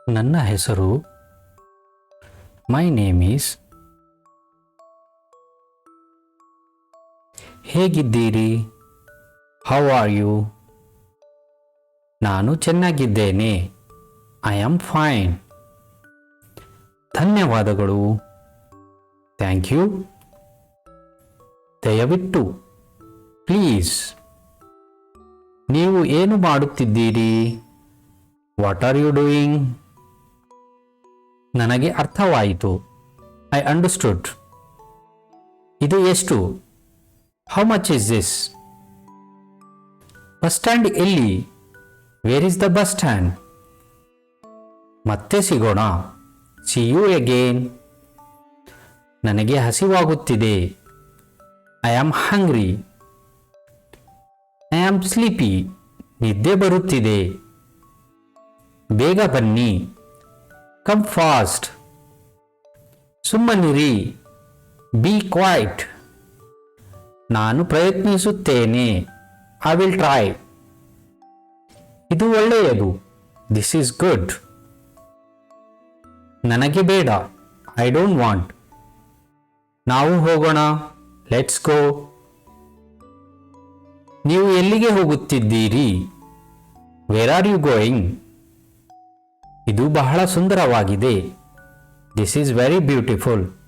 ನನ್ನ ಹೆಸರು my name is. ಹೇಗಿದ್ದೀರಿ? How are you? ನಾನು ಚೆನ್ನಾಗಿದ್ದೇನೆ. I am fine. ಧನ್ಯವಾದಗಳು. Thank you. ದಯವಿಟ್ಟು, ಪ್ಲೀಸ್. ನೀವು ಏನು ಮಾಡುತ್ತಿದ್ದೀರಿ? What are you doing? ನನಗೆ ಅರ್ಥವಾಯಿತು. I understood. ಇದು ಎಷ್ಟು? How much is this? Bus stand ಎಲ್ಲಿ? Where is the bus stand? ಮತ್ತೆ ಸಿಗೋಣ. See you again. ನನಗೆ ಹಸಿವಾಗುತ್ತಿದೆ. I am hungry. I am sleepy. ನಿದ್ದೆ ಬರುತ್ತಿದೆ. ಬೇಗ ಬನ್ನಿ. Come fast. ಸುಮ್ಮನಿರಿ. Be quiet. ನಾನು ಪ್ರಯತ್ನಿಸುತ್ತೇನೆ. I will try. ಇದು ಒಳ್ಳೆಯದು. This is good. ನನಗೆ ಬೇಡ. I don't want. ನಾವು ಹೋಗೋಣ. Let's go. ನೀವು ಎಲ್ಲಿಗೆ ಹೋಗುತ್ತಿದ್ದೀರಿ? Where are you going? ಇದು ಬಹಳ ಸುಂದರವಾಗಿದೆ. This is very beautiful.